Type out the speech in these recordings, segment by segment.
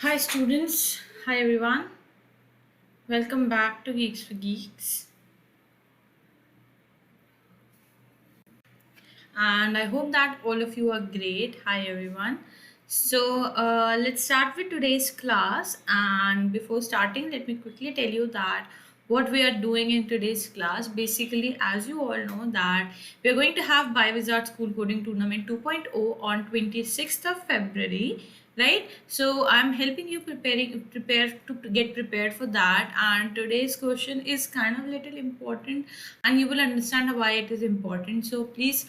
Hi students, hi everyone. Welcome back to Geeks for Geeks. And I hope that all of you are great. Hi everyone. So let's start with today's class. And before starting, let me quickly tell you that what we are doing in today's class. Basically, as you all know, that we are going to have BioWizard School Coding Tournament 2.0 on 26th of February, right? So I'm helping you prepare to get prepared for that. And today's question is kind of little important, and you will understand why it is important. So please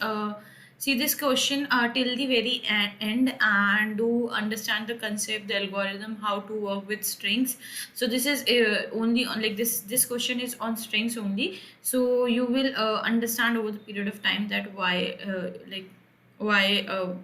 see this question till the very end and do understand the concept, the algorithm, how to work with strings. So this is only on like this question is on strings only, so you will understand over the period of time that why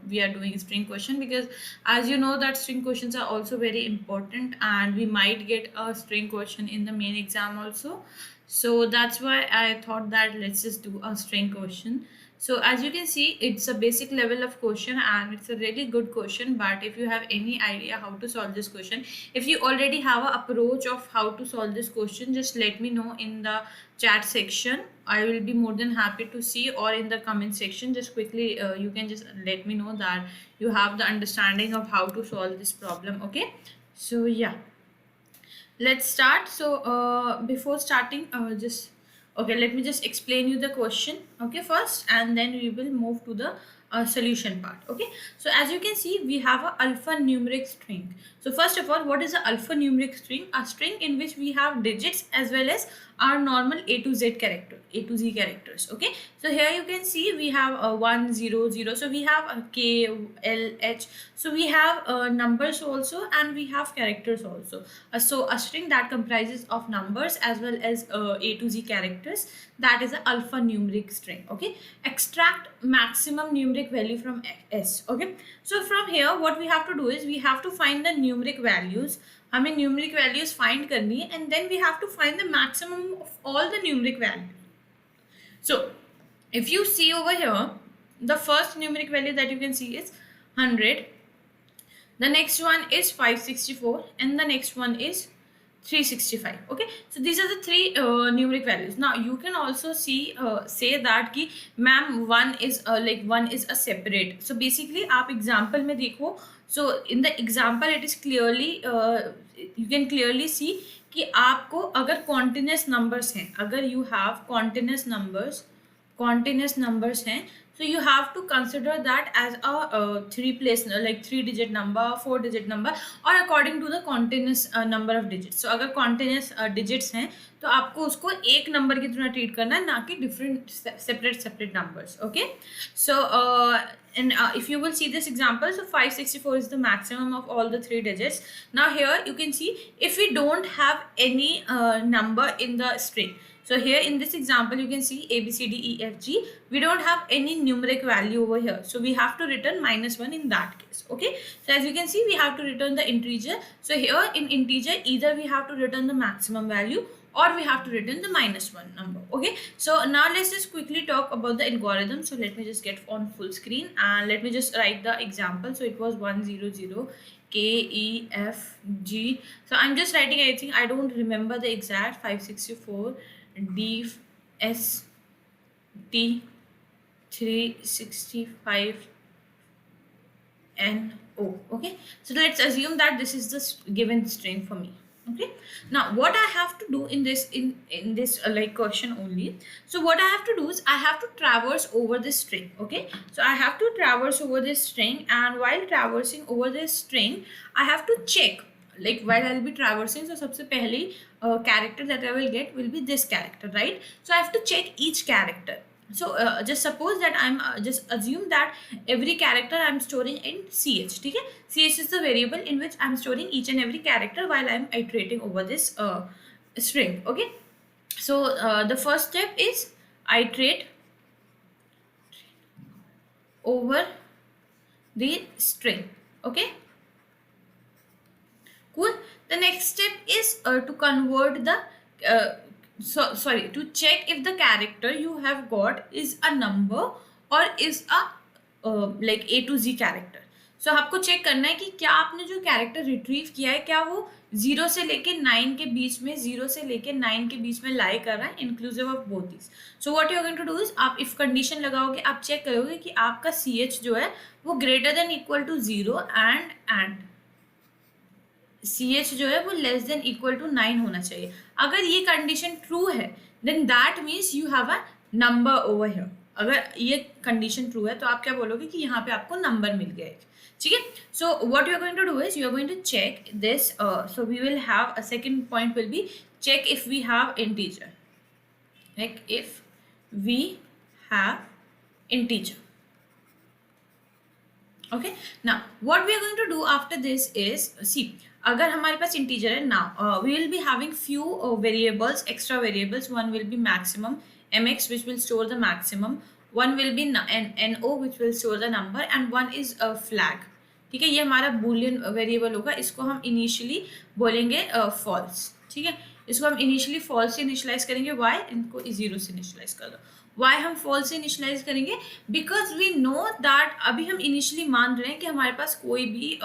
we are doing string question, because as you know that string questions are also very important and we might get a string question in the main exam also. So that's why I thought that let's just do a string question. So as you can see, it's a basic level of question and it's a really good question. But if you have any idea how to solve this question, if you already have an approach of how to solve this question, just let me know in the chat section. I will be more than happy to see, or in the comment section just quickly you can just let me know that you have the understanding of how to solve this problem. Okay, so yeah, let's start. So before starting, just okay, let me just explain you the question, okay, first, and then we will move to the solution part. Okay, so as you can see, we have a alphanumeric string. So first of all, what is a alphanumeric string? A string in which we have digits as well as our normal a to z character, a to z characters. Okay, so here you can see we have a 1 0 0, so we have a k l h, so we have numbers also and we have characters also. So a string that comprises of numbers as well as a to z characters, that is an alphanumeric string. Okay, extract maximum numeric value from s. Okay, so from here what we have to do is we have to find the numeric values. हमें numeric values find करनी है and then we have to find the maximum of all the numeric values. So if you see over here, the first numeric value that you can see is 100, the next one is 564, and the next one is 365. Okay, so these are the three numeric values. Now you can also see say that ki ma'am one is one is a separate. So basically आप example में देखो, so in the example it is clearly you can clearly see कि आपको अगर continuous numbers हैं, अगर you have continuous numbers हैं, so you have to consider that as a three digit number, four digit number, or according to the continuous number of digits. So अगर continuous digits हैं तो आपको उसको एक number की तरह ट्रीट करना है, ना कि different separate numbers. Okay, so and if you will see this example, so 564 is the maximum of all the three digits. Now here you can see if we don't have any number in the string. So here in this example, you can see A, B, C, D, E, F, G. We don't have any numeric value over here. So we have to return -1 in that case. Okay. So as you can see, we have to return the integer. So here in integer, either we have to return the maximum value or we have to return the -1 number. Okay. So now let's just quickly talk about the algorithm. So let me just get on full screen and let me just write the example. So it was 100 K E F G. So I'm just writing anything. I don't remember the exact 564 D S T 365 N O. Okay, so let's assume that this is the given string for me. Okay, now what I have to do in this question only. So what I have to do is I have to traverse over this string. Okay, so I have to traverse over this string, and while traversing over this string I have to check, like while I'll be traversing, so सबसे पहले character that I will get will be this character, right? So I have to check each character. So just suppose that I'm just assume that every character I'm storing in ch. ठीक है, ch is the variable in which I'm storing each and every character while I'm iterating over this string. Okay, so the first step is iterate over the string. Okay, cool. The next step is to convert the to check if the character you have got is a number or is a a to z character. सो आपको check करना है कि क्या आपने जो character retrieve किया है क्या वो 0 से लेके 9 के बीच में, 0 से लेके 9 के बीच में लाई कर रहा है, inclusive of both this. So what you are going to do is, आप इफ कंडीशन लगाओगे, आप चेक करोगे कि आपका CH जो है वो greater than equal to 0 and CH जो है वो लेस देन इक्वल टू 9 होना चाहिए. अगर ये कंडीशन ट्रू है then that means you have a number over here. अगर ये कंडीशन ट्रू है तो आप क्या बोलोगे कि यहाँ पे आपको नंबर मिल गया है. ठीक है. So what you are going to do is you are going to check this. So we will have a second point will be check if we have integer. Like if we have integer. Okay, now what we are going to do after this is, see, अगर हमारे पास integer है, now we will be having few variables, extra variables. One will be maximum mx which will store the maximum, one will be no which will store the number, and one is a flag. ठीक है, ये हमारा boolean variable होगा. इसको हम initially बोलेंगे false. ठीक है, इसको हम इनिशियली false से इनिशियलाइज करेंगे. why, इनको 0 से इनिशियलाइज कर दो. वाई हम फॉल्स से इनिशियलाइज करेंगे बिकॉज वी नो दैट अभी हम इनिशियली मान रहे हैं कि हमारे पास कोई भी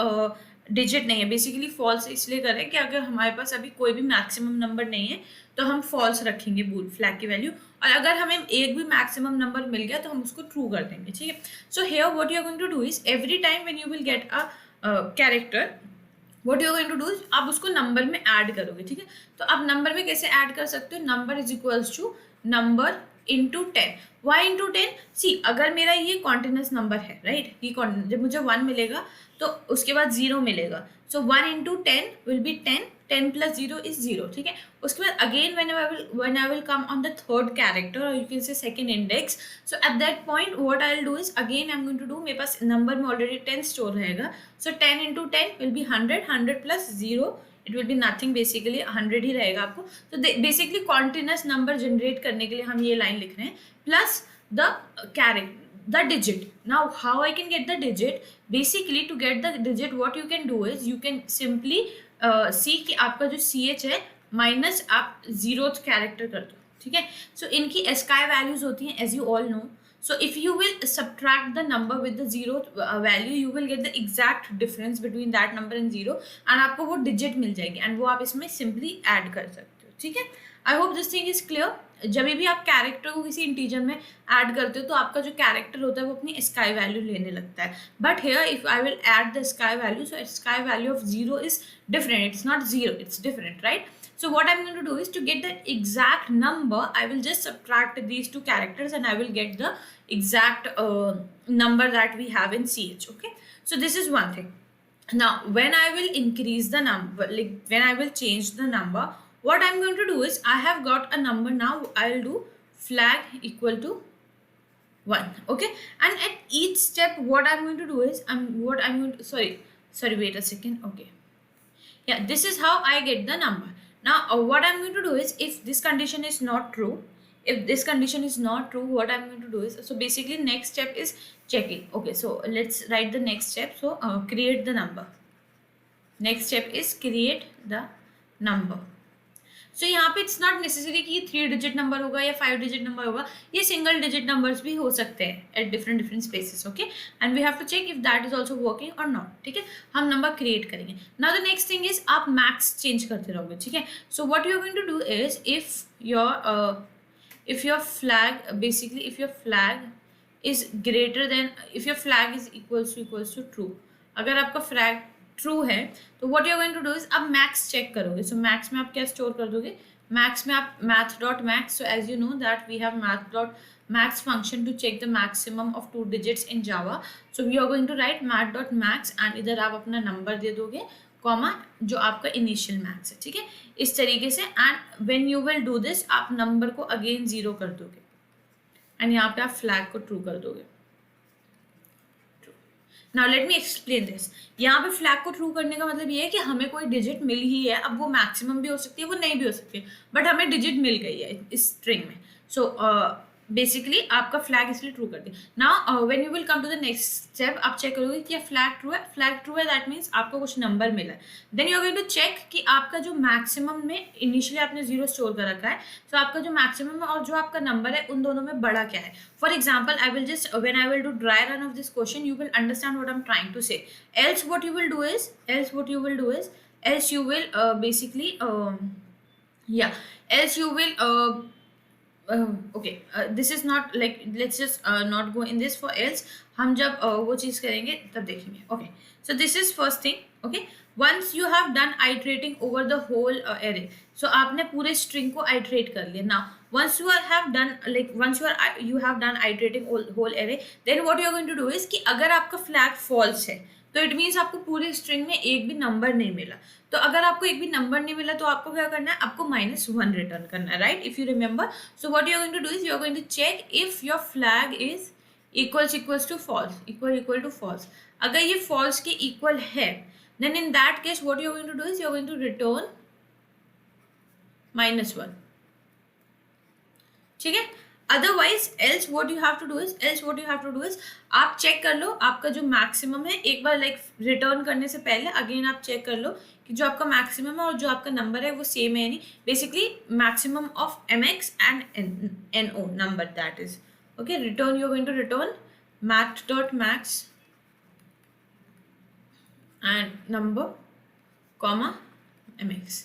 डिजिट नहीं है. बेसिकली फॉल्स इसलिए कर रहे हैं कि अगर हमारे पास अभी कोई भी मैक्सिमम नंबर नहीं है तो हम फॉल्स रखेंगे बूल फ्लैग की वैल्यू, और अगर हमें एक भी मैक्सिमम नंबर मिल गया तो हम उसको ट्रू कर देंगे. ठीक है. So here what you are going to do is every time when you will get a character, what you are going to do, आप उसको नंबर में ऐड करोगे. ठीक है. तो आप नंबर में कैसे ऐड कर सकते हो, number is equals to number into 10. Y into 10, see अगर मेरा ये कॉन्टिन्यूस नंबर है, राइट, ये जब मुझे 1 मिलेगा तो उसके बाद 0 मिलेगा. सो 1 into 10 will be 10, 10 plus 0 is 0. ठीक है. उसके बाद again when I will come on the third character or you can say second index, so at that point what I will do is again I'm going to do, मेरे पास number में already 10 store रहेगा. सो 10 into 10 will be 100, 100 plus 0 it will be nothing, basically 100 ही रहेगा आपको. तो basically continuous number generate करने के लिए हम ये लाइन लिख रहे हैं, plus the character, the digit. Now how I can get the digit, basically to get the digit what you can do is you can simply see कि आपका जो CH है माइनस आप 0th कैरेक्टर कर दो. ठीक है. सो इनकी ASCII वैल्यूज होती हैं as you all know. So if you will subtract the number with the 0th value, you will get the exact difference between that number and 0, and आपको वो digit मिल जाएगी, and वो आप इसमें simply add कर सकते हो. ठीक है. I hope this thing is clear. जब भी आप कैरेक्टर को किसी इंटीजर में ऐड करते हो तो आपका जो कैरेक्टर होता है वो अपनी ASCII वैल्यू लेने लगता है. But here if I will add the ASCII value, so ASCII value of 0 is different, it's not 0, it's different, right. So what I'm going to do is to get the exact number, I will just subtract these two characters and I will get the exact number that we have in CH. Okay. So this is one thing. Now when I will increase the number, like when I will change the number, what I'm going to do is I have got a number now. I'll do flag equal to 1. Okay. And at each step what I'm going to do is sorry wait a second. Okay. Yeah, this is how I get the number. Now what I'm going to do is if this condition is not true, what I'm going to do is, so basically next step is checking. Okay, so let's write the next step. So create the number. Next step is create the number. So यहाँ पे it's not necessary कि 3 digit number होगा या 5 digit number होगा, ये single digit numbers भी हो सकते हैं at different spaces. Okay. And we have to check if that is also working और नॉट. ठीक है. हम नंबर क्रिएट करेंगे. Now the next thing is आप मैक्स चेंज करते रहोगे. ठीक है. So what you are going to do is if your flag is greater than, if your flag is equals to true, अगर आपका फ्लैग ट्रू है तो what you are going to do is आप max check करोगे. So max में आप क्या store कर दोगे, मैक्स में आप math.max. So as you know that we have math.max function to check the maximum of 2 digits in Java. So we are going to write math.max and इधर आप अपना नंबर दे दोगे कॉमा जो आपका इनिशियल मैक्स है. ठीक है. इस तरीके से, and when you will do this आप नंबर को अगेन 0 कर दोगे एंड यहाँ पे आप फ्लैग को ट्रू कर दोगे. Now let me explain this. यहाँ पे फ्लैग को ट्रू करने का मतलब ये है कि हमें कोई डिजिट मिल ही है. अब वो मैक्सिमम भी हो सकती है, वो नहीं भी हो सकती है, बट हमें डिजिट मिल गई है इस स्ट्रिंग में. सो बेसिकली आपका फ्लैग इसलिए ट्रू कर दिया. Now when you will come to the next step, आप चेक करोगे कि फ्लैग ट्रू है. फ्लैग ट्रू है दैट मीन्स आपको कुछ नंबर मिला है. Then you are going to check कि आपका जो मैक्सिमम में इनिशियली आपने जीरो स्टोर कर रखा है, तो आपका जो मैक्सिमम है और जो आपका नंबर है उन दोनों में बड़ा क्या है. For example I will just when I will do dry run of this question you will understand what I am trying to say. else what you will do is else you will basically yeah else you will okay this is not like, let's just not go in this. For else हम जब वो चीज करेंगे तब देखेंगे. Okay, so this is first thing. Okay, once you have done iterating over the whole array, so आपने पूरे string को iterate कर लिया. Now once you have done like once you have done iterating whole array, then what you are going to do is कि अगर आपका flag false है तो इट मीन्स आपको पूरी स्ट्रिंग में एक भी नंबर नहीं मिला. तो अगर आपको एक भी नंबर नहीं मिला तो आपको क्या करना है, आपको -1 रिटर्न करना है, right. If you remember, so what you are going to do is you are going to check if your flag is equals to false, equal to false. अगर ये फॉल्स के इक्वल है, then in that case what you are going to do is you are going to return -1. ठीक है. Otherwise else what you have to do is आप check कर लो आपका जो मैक्सिमम है. एक बार लाइक रिटर्न करने से पहले अगेन आप चेक कर लो कि जो आपका मैक्सिमम है और जो आपका नंबर है वो सेम है नहीं. Basically maximum of mx and no number, that is okay. Return you are going to return max and number comma mx.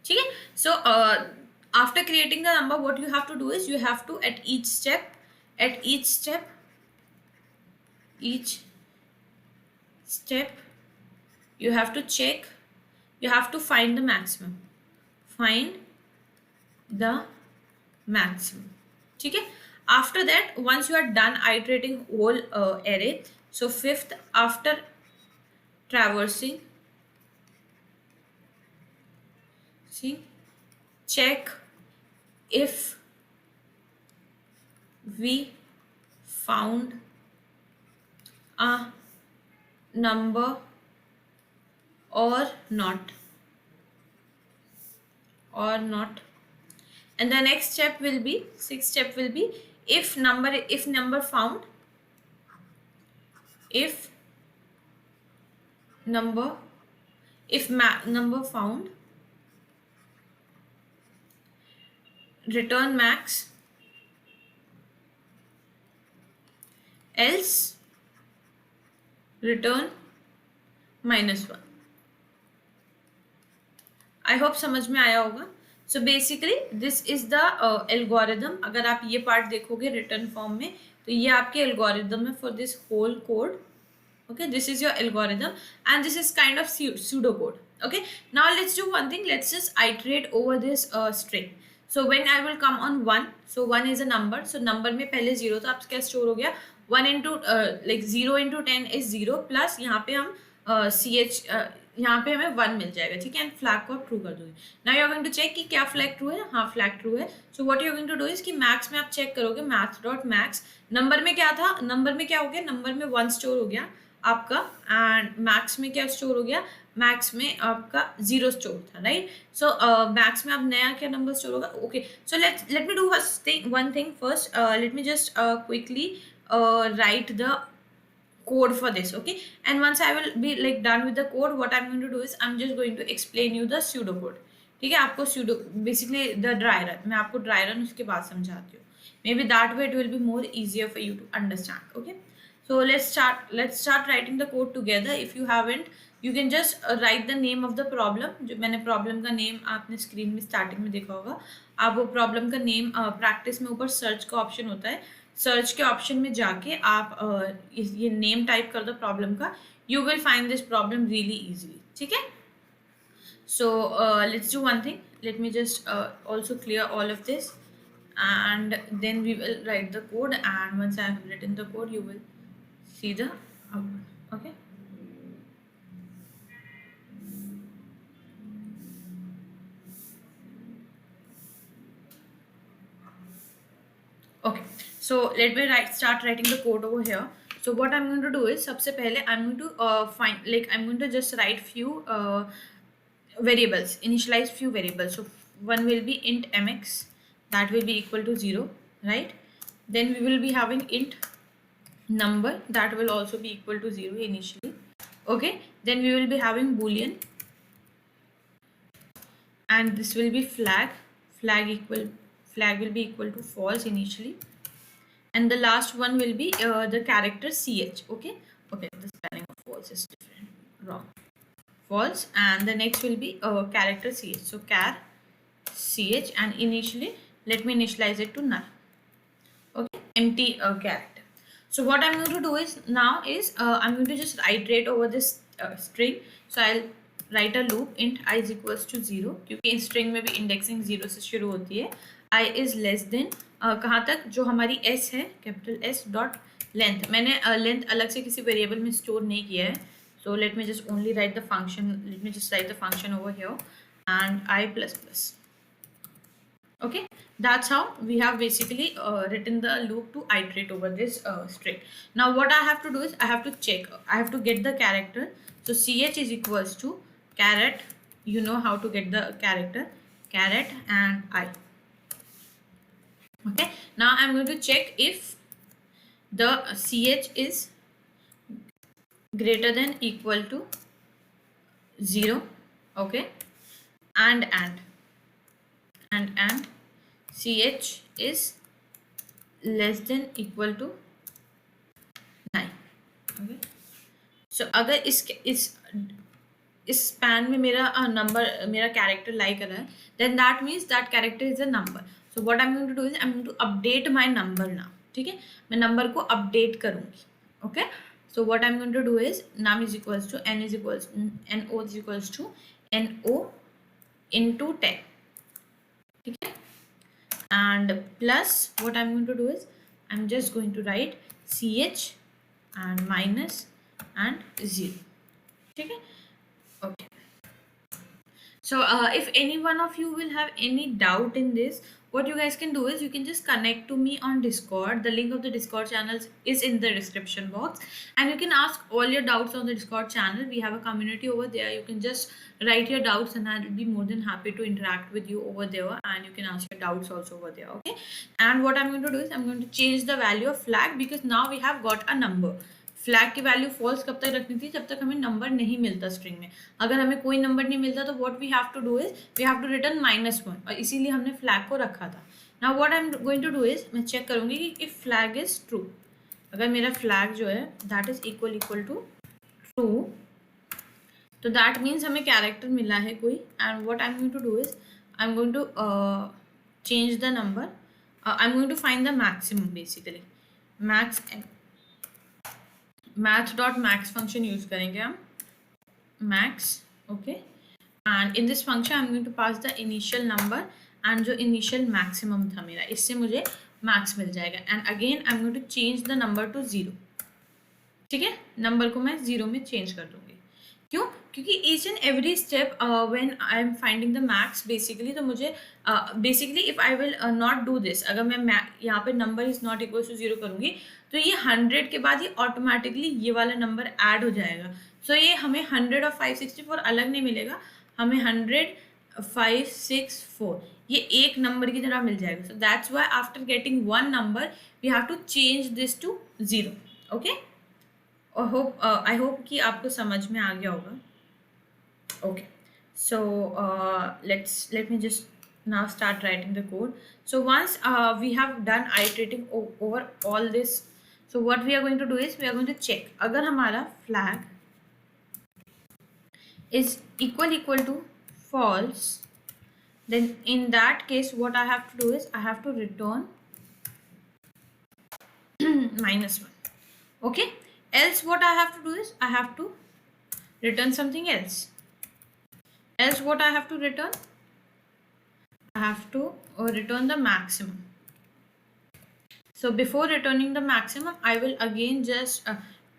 ठीक है. सो after creating the number, what you have to do is you have to at each step you have to check, you have to find the maximum, ठीक है. After that, once you are done iterating whole array, so fifth, after traversing, see, check if we found a number or not. And the next step will be, sixth step will be, if number found found, return max, else return -1. I hope समझ में आया होगा. So basically this is the algorithm. अगर आप ये part देखोगे return form में तो ये आपके एल्गोरिदम है for this whole code. Okay, this is your algorithm and this is kind of pseudo code. Okay, now let's do one thing. Let's just iterate over this string. So when I will come on 1, so 1 is a number, so number में पहले 0 था, अब क्या store हो गया 1 into like 0 into 10 is 0 plus यहाँ पे हम ch यहाँ पे हमें 1 मिल जाएगा. ठीक है. एंड फ्लैग को आप ट्रू कर दोगे. Now you are going to check कि क्या फ्लैग ट्रू है. हाँ, फ्लैग ट्रू है. So what you are going to do is कि मैक्स में आप चेक करोगे math.max. नंबर में क्या था, नंबर में क्या हो गया, नंबर में 1 स्टोर हो गया आपका. एंड मैक्स में क्या स्टोर हो गया, मैक्स में आपका 0 स्टोर था, राइट. सो मैक्स में अब नया क्या नंबर स्टोर होगा. Okay, so let me do one thing first. Let me just quickly write the code for this. Okay, and once I will be like done with the code, what I'm going to do is I'm just going to explain you the pseudo code. ठीक है. आपको pseudo basically the dry run, मैं आपको dry run उसके बाद समझाती हूँ. Maybe that way it will be more easier for you to understand. Okay, so let's start writing the code together. If you haven't, you can just write the name of the problem. जो मैंने problem का name आपने screen में starting में देखा होगा. आप वो problem का name practice में ऊपर search का option होता है. सर्च के ऑप्शन में जाके आप ये नेम टाइप कर दो प्रॉब्लम का. You will find this problem really easily. ठीक है. So let's do one thing. Let me just also clear all of this and then we will write the code, and once I have written the code you will see the output. Okay. Okay, so let me start writing the code over here. So what I'm going to do is सबसे पहले I'm going to I'm going to just write few variables, initialize few variables. So one will be int mx, that will be equal to 0, right. Then we will be having int number, that will also be equal to 0 initially. Okay, then we will be having boolean, and this will be flag. Flag will be equal to false initially, and the last one will be the character ch. Okay, the spelling of false is different, wrong, false. And the next will be character ch, so char ch, and initially let me initialize it to null. Okay, empty character. So what I'm going to do is now is I'm going to just iterate over this string. So I'll write a loop int I is equals to 0, क्योंकि इस string में भी indexing 0 से शुरू होती है. I is less than कहाँ तक, जो हमारी s है, कैपिटल S डॉट लेंथ. मैंने लेंथ अलग से किसी वेरिएबल में स्टोर नहीं किया है. So let me just only write the function. Let me just write the function over here, and I plus plus. Okay, that's how we have basically written the loop to iterate over this string. Now what I have to do is I have to check, I have to get the character. So ch is equals to caret, you know how to get the character, caret and I. Okay, now I'm going to check if the ch is greater than equal to 0. Okay, and ch is less than equal to 9. Okay, so अगर इस span में मेरा number, मेरा character लाई कर रहा है, then that means that character is a number. So what I'm going to do is I'm going to update my number now. ठीक है, मैं नंबर को अपडेट करूंगी. Okay, so what I'm going to do is num is equals to n is equals no is equals to no into 10. ठीक है, and plus what I'm going to do is I'm just going to write ch and minus and 0. ठीक है, okay. So if any one of you will have any doubt in this, what you guys can do is you can just connect to me on Discord. The link of the Discord channels is in the description box, and you can ask all your doubts on the Discord channel. We have a community over there. You can just write your doubts, and I will be more than happy to interact with you over there, and you can ask your doubts also over there. Okay, and what I'm going to do is I'm going to change the value of flag, because now we have got a number. Flag की value false कब तक रखनी थी, जब तक हमें number नहीं मिलता स्ट्रिंग में. अगर हमें कोई नंबर नहीं मिलता तो what we have to do is we have to return -1, और इसीलिए हमने फ्लैग को रखा था. Now what I am going to do is मैं चेक करूंगी कि इफ फ्लैग इज ट्रू, अगर मेरा फ्लैग जो है that is equal to true, तो दैट मीन्स हमें कैरेक्टर मिला है कोई. And what I am going to do is I am going to change the number. I am going to find the maximum, basically max math.max function use करेंगे हम, max. Okay, and in this function I am going to pass the initial number and जो initial maximum था मेरा, इससे मुझे max मिल जाएगा. And again I am going to change the number to 0. ठीक है, नंबर को मैं 0 में चेंज कर दूंगी. क्यों? क्योंकि each and every step when I am finding the max, basically तो मुझे basically if I will not do this, अगर मैं यहाँ पे number is not equal to 0 करूँगी तो ये 100 के बाद ही ऑटोमेटिकली ये वाला नंबर ऐड हो जाएगा. सो ये हमें 100 और 564 अलग नहीं मिलेगा, हमें 100 564 ये एक नंबर की तरह मिल जाएगा. So that's why after getting one number we have to change this to 0. Okay, I hope कि आपको समझ में आ गया होगा. Okay, so let me just now start writing the code. So once we have done iterating over all this, so what we are going to do is we are going to check अगर हमारा flag is equal to false, then in that case what I have to do is I have to return -1. Okay, else what I have to do is I have to return something else. Else what I have to return? I have to return the maximum. So before returning the maximum, I will again just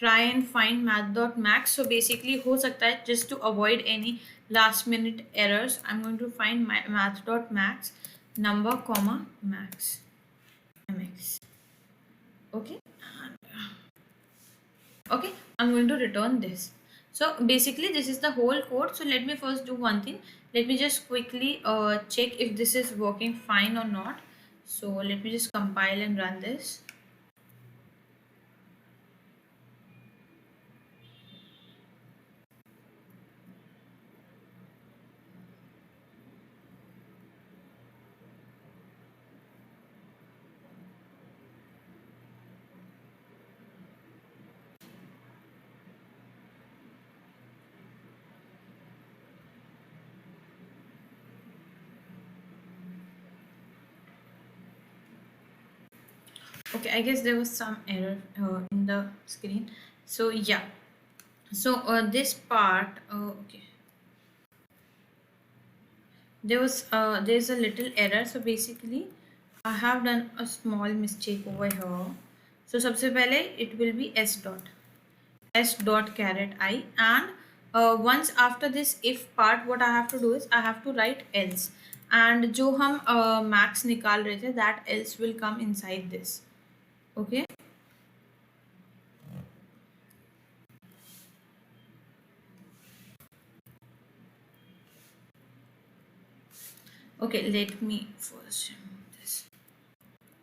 try and find math.max. So basically हो सकता है just to avoid any last minute errors, I'm going to find my math.max number comma max mx. Okay, okay, I'm going to return this. So basically this is the whole code. So let me first do one thing. Let me just quickly check if this is working fine or not. So let me just compile and run this. Okay, I guess there was some error in the screen. So yeah, so this part, okay, there's a little error. So basically I have done a small mistake over here. So सबसे पहले it will be s dot caret I, and once after this if part, what I have to do is I have to write else, and जो हम max निकाल रहे थे, that else will come inside this. Okay. Okay, let me first remove this.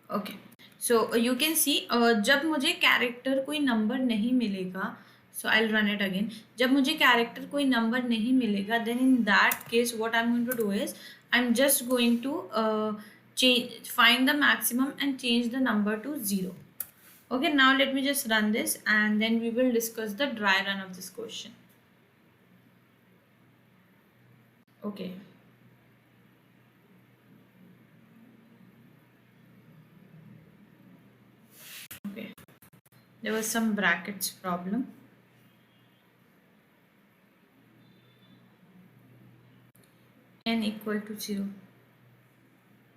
Okay, so you can see जब मुझे character कोई number नहीं मिलेगा, so I'll run it again. जब मुझे कैरेक्टर कोई नंबर नहीं मिलेगा, then in that case what I'm going to do is I'm just going to find the maximum and change the number to 0. Okay, now let me just run this and then we will discuss the dry run of this question. Okay. Okay, there was some brackets problem. N equal to 0.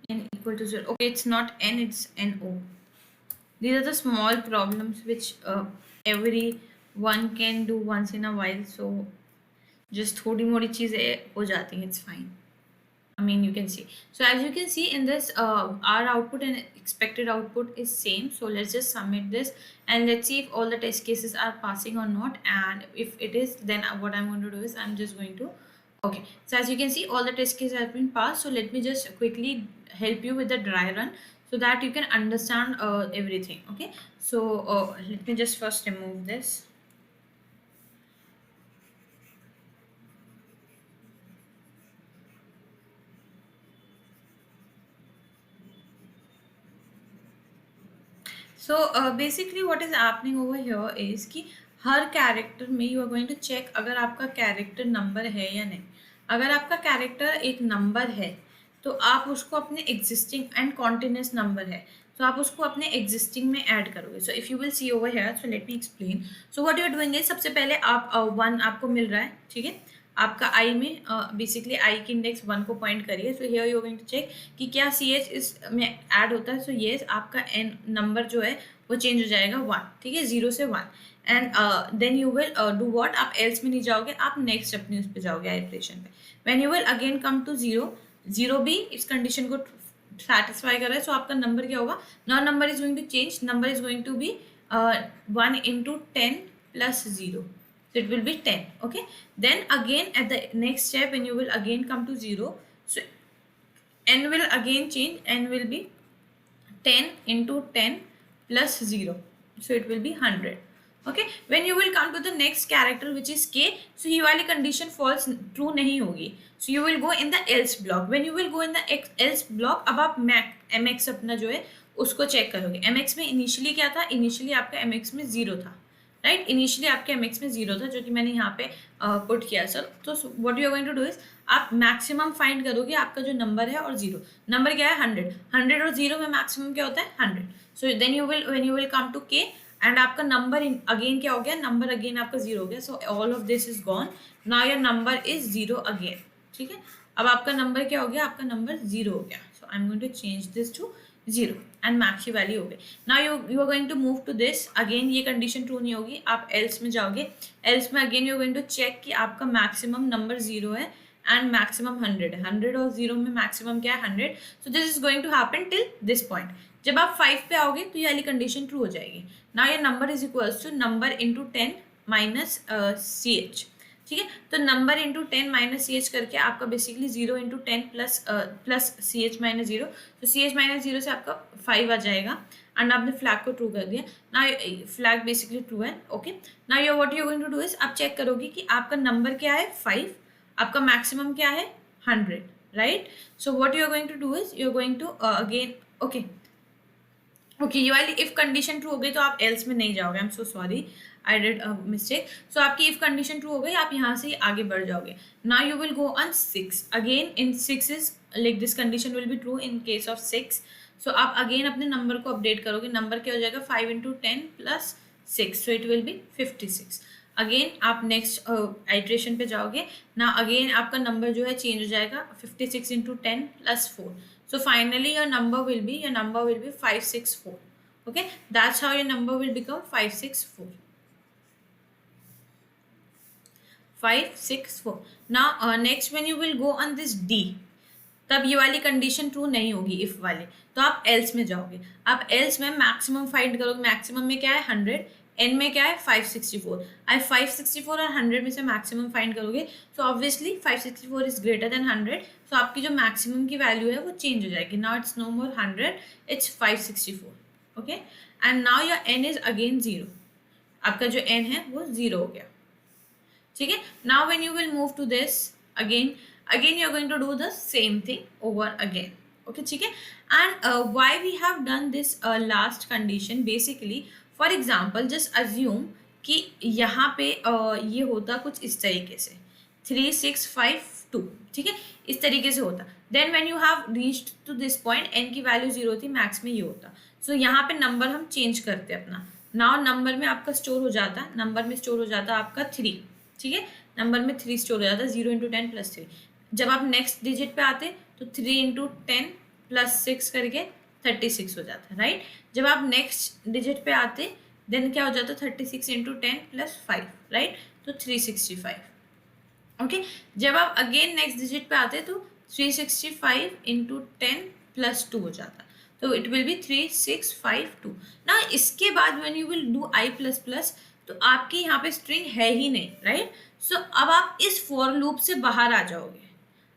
N equal to 0. Okay, it's not N, it's NO. These are the small problems which everyone can do once in a while. So just थोड़ी मोड़ी चीज़ें हो जाती हैं, it's fine. I mean, you can see. So as you can see in this, our output and expected output is same. So let's just submit this and let's see if all the test cases are passing or not. And if it is, then what I'm going to do is I'm just going to, okay. So as you can see, all the test cases have been passed. So let me just quickly help you with the dry run so that you can understand everything. Okay. So let me just first remove this. So basically what is happening over here is कि हर character में you are going to check अगर आपका character number है या नहीं. अगर आपका कैरेक्टर एक नंबर है तो आप उसको अपने एग्जिस्टिंग एंड कॉन्टिन्यूस नंबर है तो आप उसको अपने एग्जिस्टिंग में ऐड करोगे. So if you will see over here, so let me explain. So what you are doing is सबसे पहले आप 1 आपको मिल रहा है, ठीक है. आपका आई में बेसिकली आई की इंडेक्स 1 को पॉइंट करिए. So here you are going to check कि क्या सी एच इस में ऐड होता है. सो येस, आपका एन नंबर जो है वो चेंज हो जाएगा 1, ठीक है, 0 से 1. And then you will do what, आप एल्स में नहीं जाओगे, आप नेक्स्ट अपनी उस पर जाओगे आइट्रेशन पे. When you will again come to 0, 0 भी इस कंडीशन को सेटिस्फाई कर रहा है. सो आपका नंबर क्या होगा, now number is going to change, number is going to be 1 into 10 plus 0. So it will be 10. Okay, then again at the next step when you will again come to 0, so n will again change, n will be 10 into 10 plus 0, so it will be 100. Okay, when you will come to the next character which is k, so ये वाली condition false true नहीं होगी. So you will go in the else block. When you will go in the else block, अब आप mx अपना जो है उसको चेक करोगे. mx में इनिशियली क्या था, इनिशियली आपका mx में 0 था, राइट. इनिशियली आपके mx में 0 था जो कि मैंने यहाँ पे पुट किया. सर तो what you are going to do is आप मैक्सिमम फाइंड करोगे आपका जो नंबर है और 0. नंबर क्या है 100. 100 और 0 में मैक्सिमम क्या होता है 100. So then you will when you will come to k and आपका नंबर अगेन क्या हो गया, नंबर अगेन आपका 0 हो गया. So all of this is gone. Now your number is 0 again, ठीक है. अब आपका नंबर क्या हो गया, आपका नंबर 0 हो गया. So I am going to change this to 0 and max की वैल्यू हो गई. Now you are going to move to this. Again ये कंडीशन ट्रू नहीं होगी, आप एल्स में जाओगे. एल्स में again you are going to check कि आपका मैक्सिमम नंबर 0 है एंड मैक्सिमम 100 है. 100 और 0 में मैक्सिमम क्या है 100. So this is going to happen till this point. जब आप 5 पे आओगे तो ये वाली कंडीशन ट्रू हो जाएगी. नाउ ये number is equals to number into 10 minus C H, ठीक है। तो number into 10 minus C H करके आपका basically 0 into 10 plus C H minus 0, तो सी एच माइनस 0 से आपका 5 आ जाएगा एंड आपने फ्लैग को ट्रू कर दिया। ना फ्लैग बेसिकली ट्रू है। ओके, ना you what you going to do is आप चेक करोगे कि आपका नंबर क्या है 5, आपका मैक्सिमम क्या है 100, right. So what you are going to do is you are going to again okay ये वाली इफ कंडीशन ट्रू हो गई तो आप एल्स में नहीं जाओगे, I am so sorry I did mistake. So आपकी इफ कंडीशन ट्रू हो गई, आप यहाँ से आगे बढ़ जाओगे। Now you will go on 6 again, in 6 is like this condition will be true in case of 6। सो आप अगेन अपने नंबर को अपडेट करोगे, नंबर क्या हो जाएगा 5 into 10 plus 6, so it will be 56। Again आप नेक्स्ट आइट्रेशन पे जाओगे ना, अगेन आपका नंबर जो है चेंज हो जाएगा 56 into 10 plus 4, so finally your number will be 564. Okay, that's how your number will become 564. 564. Now next when you will go on this D, तब ये वाली कंडीशन ट्रू नहीं होगी इफ वाली, तो आप एल्स में जाओगे। आप एल्स में मैक्सिमम फाइंड करोगे, मैक्सिमम में क्या है 100, एन में क्या है 564, आप 564 और 100 में से मैक्सिमम फाइंड करोगे, so obviously 564 is greater than 100, सो आपकी जो मैक्सिमम की वैल्यू है वो चेंज हो जाएगी। Now it's no more 100, it's 564। Okay, and now your N is again 0, आपका जो एन है वो 0 हो गया, ठीक है। Now when you will move to this again you are going to do the same thing over again. Okay, ठीक है। and why we have done this last condition, basically for example just assume कि यहाँ पे ये होता कुछ इस तरीके से 3652, ठीक है, इस तरीके से होता। then when you have reached to this point n की वैल्यू 0 थी, मैक्स में ये होता। so यहाँ पे नंबर हम चेंज करते अपना। now नंबर में आपका स्टोर हो जाता, नंबर में स्टोर हो जाता आपका 3, ठीक है, नंबर में 3 स्टोर हो जाता 0 इंटू 10 प्लस 3। जब आप नेक्स्ट डिजिट पे आते तो 3 इंटू 10 प्लस 6 करके 36 हो जाता, राइट। जब आप नेक्स्ट डिजिट पे आते देन क्या हो जाता 36 इंटू 10 प्लस 5, राइट, तो 365। ओके, जब आप अगेन नेक्स्ट डिजिट पे आते तो 365 इंटू 10 प्लस 2 हो जाता, तो इट विल बी 3652। ना इसके बाद when you will do i plus plus, तो आपकी यहाँ पे स्ट्रिंग है ही नहीं, राइट। सो अब आप इस फॉर लूप से बाहर आ जाओगे,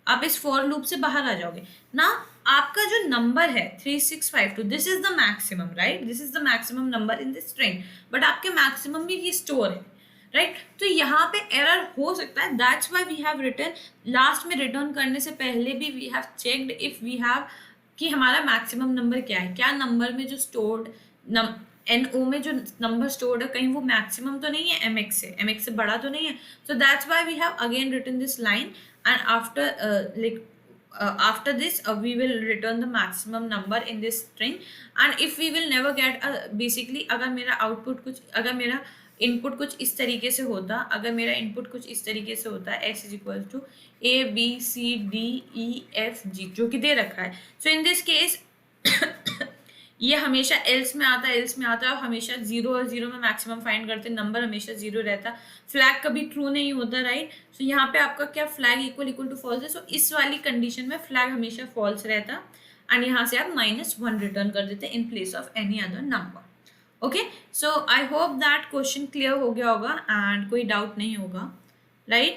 आप इस फॉर लूप से बाहर आ जाओगे ना। आपका जो नंबर है 3652, this is the maximum, right, this is the maximum number in this string, but आपके मैक्सिमम भी ये स्टोर है, राइट। तो यहाँ पे एरर हो सकता है, that's why we have return, last में रिटर्न करने से पहले भी we have checked if we have कि हमारा मैक्सिमम नंबर क्या है, क्या नंबर में जो स्टोर्ड NO में जो नंबर स्टोर्ड है कहीं वो मैक्सिमम तो नहीं है MX से बड़ा तो नहीं है। So that's why we have again written this line, and after this we will return the maximum number in this string, and if we will never get basically अगर मेरा आउटपुट कुछ, अगर मेरा इनपुट कुछ इस तरीके से होता, अगर मेरा इनपुट कुछ इस तरीके से होता S is equal to ABCDEFG जो कि दे रखा है, सो इन दिस केस ये हमेशा एल्स में आता है, हमेशा 0 और 0 में मैक्सिमम फाइंड करते, नंबर हमेशा 0 रहता, फ्लैग कभी ट्रू नहीं होता, राइट। सो यहाँ पे आपका क्या फ्लैग इक्वल टू फॉल्स है, सो इस वाली कंडीशन में फ्लैग हमेशा फॉल्स रहता एंड यहाँ से आप -1 रिटर्न कर देते in place of any other number. Okay, so I hope that question clear हो गया होगा एंड कोई डाउट नहीं होगा, right.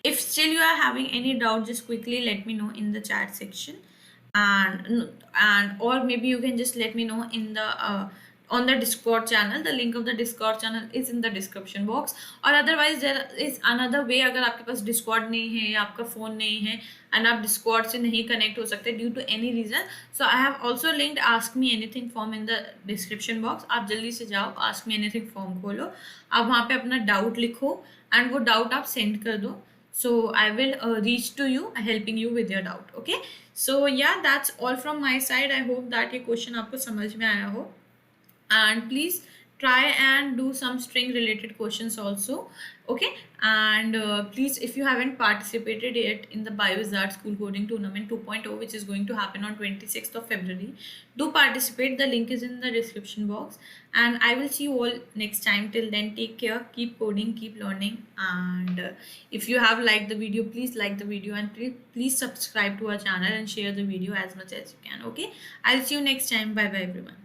If still you are having any doubt, just quickly let me know in the chat section, and or maybe you can just let me know in the on the Discord channel. The link of the Discord channel is in the description box, or otherwise there is another way, अगर आपके पास Discord नहीं है या आपका phone नहीं है and आप Discord से नहीं connect हो सकते due to any reason, so I have also linked ask me anything form in the description box. आप जल्दी से जाओ, ask me anything form खोलो, आप वहाँ पे अपना डाउट लिखो and वो डाउट आप सेंड कर दो, so I will reach to you helping you with your doubt. Okay, so yeah, that's all from my side. I hope that ये question आपको समझ में आया हो, and please try and do some string related questions also. Okay, and please, if you haven't participated yet in the Biowizard School Coding Tournament 2.0 which is going to happen on 26th of February, do participate. The link is in the description box, and I will see you all next time. Till then, take care, keep coding, keep learning, and if you have liked the video, please like the video, and please subscribe to our channel and share the video as much as you can. Okay, I'll see you next time. Bye bye everyone.